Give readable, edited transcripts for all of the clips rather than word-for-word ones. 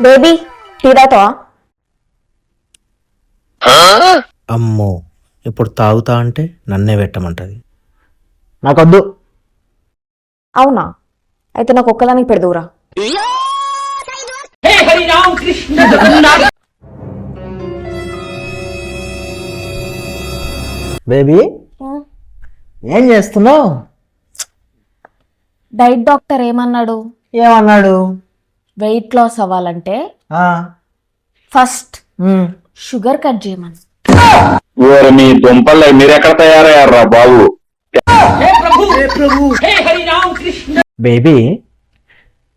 Baby tea తాగుతావా? అమ్మో ఇప్పుడు తాగుతా అంటే నన్నే పెట్టమంటది. నాకొద్దు. అవునా, అయితే నాకు ఒక్కదానికి పెడదువురా. బేబీ ఏం చేస్తున్నావు? డైట్ డాక్టర్ ఏమన్నాడు? ఏమన్నాడు? వెయిట్ లాస్ అవ్వాలంటే ఫస్ట్ షుగర్ కట్ చేయమని. మీ దుంపలు మీరెక్కడ తయారయ్యారా బాబు? బేబీ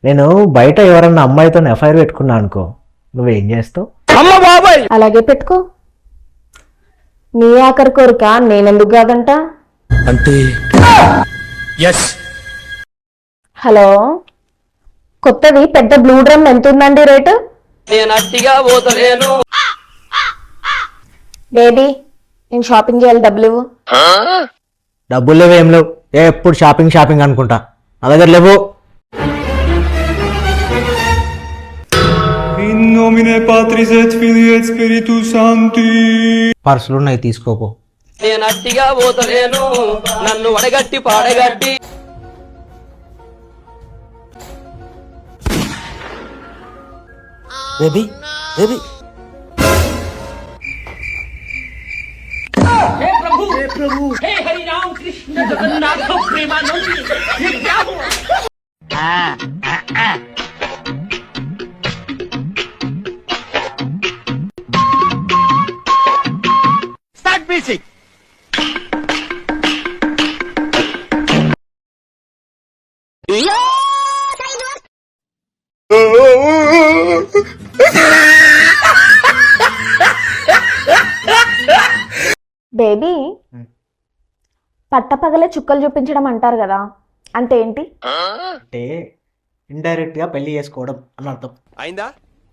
నేను బయట ఎవరన్నా అమ్మాయితో ఎఫ్ఐఆర్ పెట్టుకున్నా అనుకో, నువ్వేం చేస్తావు? అలాగే పెట్టుకో. నీ ఆఖరి కోరిక నేనెందుకు కాదంట? అంటే హలో, కొత్తది పెద్ద బ్లూ డ్రమ్ ఎంత ఉందండి రేటు? బేబీ నేను షాపింగ్ చేయాలి, డబ్బులు ఇవ్వు. డబ్బులు లేవు, ఏం లేవు. ఎప్పుడు షాపింగ్ షాపింగ్ అనుకుంటా, నా దగ్గర లేవు. In nomine Patris et Filii et Spiritus Sancti. పర్సులు ఉన్నాయి, తీసుకోపో. నేను అట్టిగా పోతలేను, నన్ను వడగట్టి పాడగట్టి. బేబీ బేబీ బేబీ పట్టపగలే చుక్కలు చూపించడం అంటారు కదా, అంటే ఏంటి? అంటే ఇండైరెక్ట్ గా పెళ్లి చేసుకోవడం అని అర్థం. అయిందా?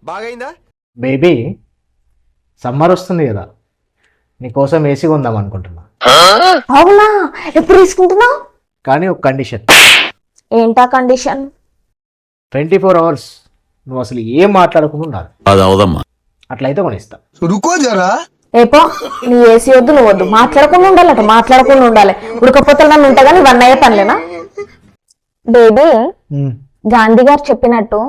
బాగైందా? బేబీ సమ్మర్ వస్తుంది కదా, నీకోసం ఏసీ కొందాం అనుకుంటున్నా. అవునా, ఎప్పుడు తీసుకుంటున్నావు? కానీ ఒక కండిషన్. ఏంటా కండిషన్? 24 hours నువ్వు అసలు ఏం మాట్లాడకుండా ఉండాలి. అది అవదమ్మా. అట్లయితే కొనిస్తా. రుకో జరా. ఏపో, నీ ఏసీ వద్దు, నువ్వు వద్దు. మాట్లాడకుండా ఉండాలట, మాట్లాడకుండా ఉండాలి. ఉడకపోతే నన్ను ఉంటా కానీ ఇవన్నీ అయ్యే పనిలేనా? బేబీ గాంధీ గారు చెప్పినట్టు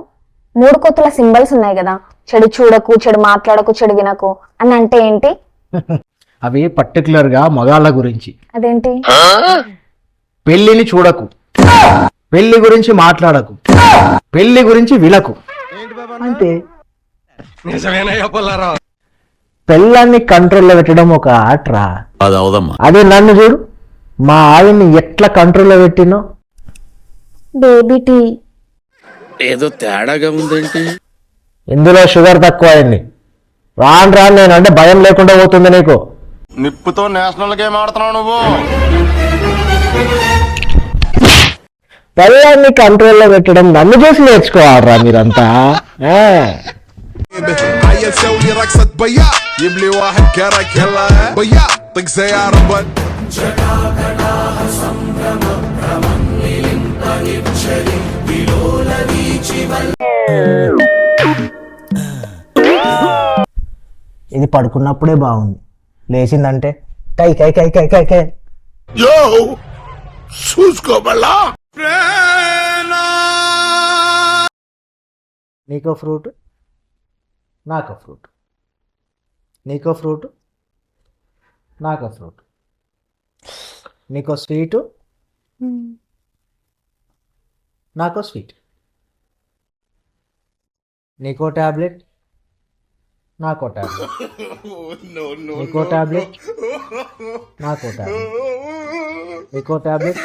3 కొత్తల సింబల్స్ ఉన్నాయి కదా, చెడు చూడకు, చెడు మాట్లాడకు, చెడు వినకు అని. అంటే ఏంటి? అవి పర్టికులర్ గా మగాళ్ళ గురించి. అదేంటి? పెళ్లిని చూడకు, పెళ్లి గురించి మాట్లాడకు, పెళ్లి గురించి వినకు. అంటే పెళ్ళాన్ని కంట్రోల్లో పెట్టడం ఒక ఆట్రా. అది అవదమ్మా. అదే నన్ను చూడు, మా ఆవిడ్ని ఎట్లా కంట్రోల్లో పెట్టినో. బేబీ టీ ఏదో తేడాగా ఉందేంటి? ఇందులో షుగర్ తక్కువ అయింది. రాను రాను నేను అంటే భయం లేకుండా పోతుంది నీకు. నిప్పుతో నేషనల్ గేమ్ ఆడుతున్నావు నువ్వు. పెళ్ళాన్ని కంట్రోల్లో పెట్టడం నన్ను చూసి నేర్చుకోవాలరా మీరంతా. عيل سوي رقصة بياع يملي واحد كرك يلا بياع طق سيارة بن ఇది పడుకున్నప్పుడే బాగుంది, లేచిందంటే కై కై కై కై కై కై. यो చూసుకో మళ్ళా. నీకో ఫ్రూట్, నాకో ఫ్రూట్, నీకో ఫ్రూట్, నాకో ఫ్రూట్, నీకో స్వీటు, నాకో స్వీట్, నీకో ట్యాబ్లెట్, నాకో ట్యాబ్లెట్, నీకో ట్యాబ్లెట్, నాకో ట్యాబ్లెట్, నీకో ట్యాబ్లెట్,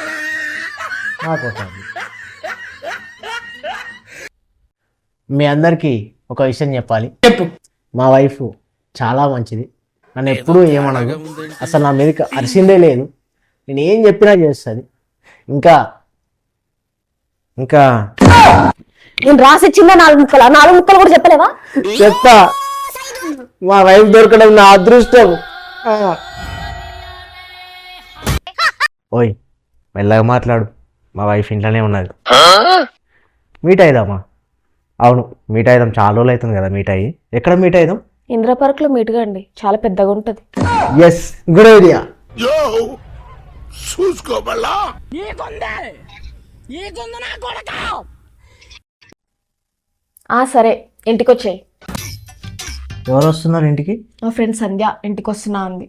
నాకో ట్యాబ్లెట్. మీ అందరికీ ఒక విషయం చెప్పాలి. చెప్పు. మా వైఫ్ చాలా మంచిది, నన్ను ఎప్పుడూ ఏమనదు, అసలు నా మీదకి అరిసిందే లేదు. నేను ఏం చెప్పినా చేస్తుంది. ఇంకా ఇంకా నేను రాసిచ్చిందా 4 ముక్కలు? 4 ముక్కలు కూడా చెప్పలేవా? చెప్తా. మా వైఫ్ దొరకడం నా అదృష్టం. ఓయ్ మెల్లగా మాట్లాడు, మా వైఫ్ ఇంట్లోనే ఉన్నది. మీట్ అయిదామా? అవును, మీట్ అయిదాం. చాలా రోజులు అవుతుంది కదా మీట్ అయ్యి. ఎక్కడ మీట్ అయిదాం? ఇంద్ర పార్క్ లో మీటుగా అండి, చాలా పెద్దగా ఉంటది. Yes, good idea. సరే, ఇంటికి వచ్చాయి. ఎవరు వస్తున్నారు ఇంటికి? మా ఫ్రెండ్ సంధ్య ఇంటికి వస్తున్నా అంది.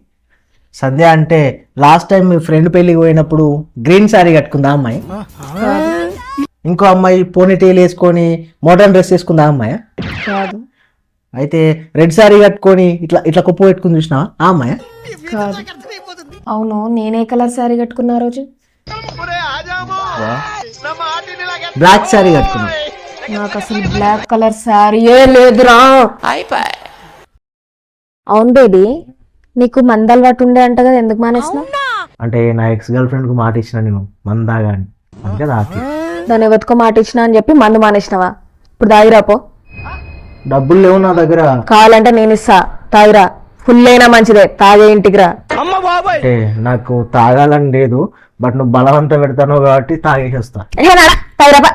సంధ్య అంటే లాస్ట్ టైం మీ ఫ్రెండ్ పెళ్ళికి పోయినప్పుడు గ్రీన్ శారీ కట్టుకుందా అమ్మాయి? ఇంకో అమ్మాయి పోనీ టైల్ వేసుకొని మోడర్న్ డ్రెస్ వేసుకుందా అమ్మాయి? కాదు. అయితే రెడ్ శారీ కట్టుకొని ఇట్లా ఇట్లా కుప్పు పెట్టుకుని చూసినావా ఆ అమ్మాయి? కాదు. అవును, నేనే కలర్ శారీ కట్టుకున్నా ఆ రోజు? బ్లాక్ శారీ కట్టుకున్నా. నాకు అసలు బ్లాక్ కలర్ శారీయే లేదురా. అవును బేబీ, నీకు మంద అలవాటు ఉండే అంట కదా, ఎందుకు మానేసినావు? అంటే నా ఎక్స్ గర్ల్ ఫ్రెండ్ కు మాట ఇచ్చిన నేను మందాగా అని, అందుకే దాకి. దాన్ని ఎవరికో మాట ఇచ్చినా అని చెప్పి మందు మానేసినావా? ఇప్పుడు దాగిరాపో. డబ్బులు లేవు నా దగ్గర. కావాలంటే నేను ఇస్తా, తాగిరా. ఫుల్ అయినా మంచిదే, తాగే ఇంటికి రా. అంటే నాకు తాగాలని లేదు, బట్ నువ్వు బలవంతం పెడతాను కాబట్టి తాగేసి వస్తా. తాగిరాపా.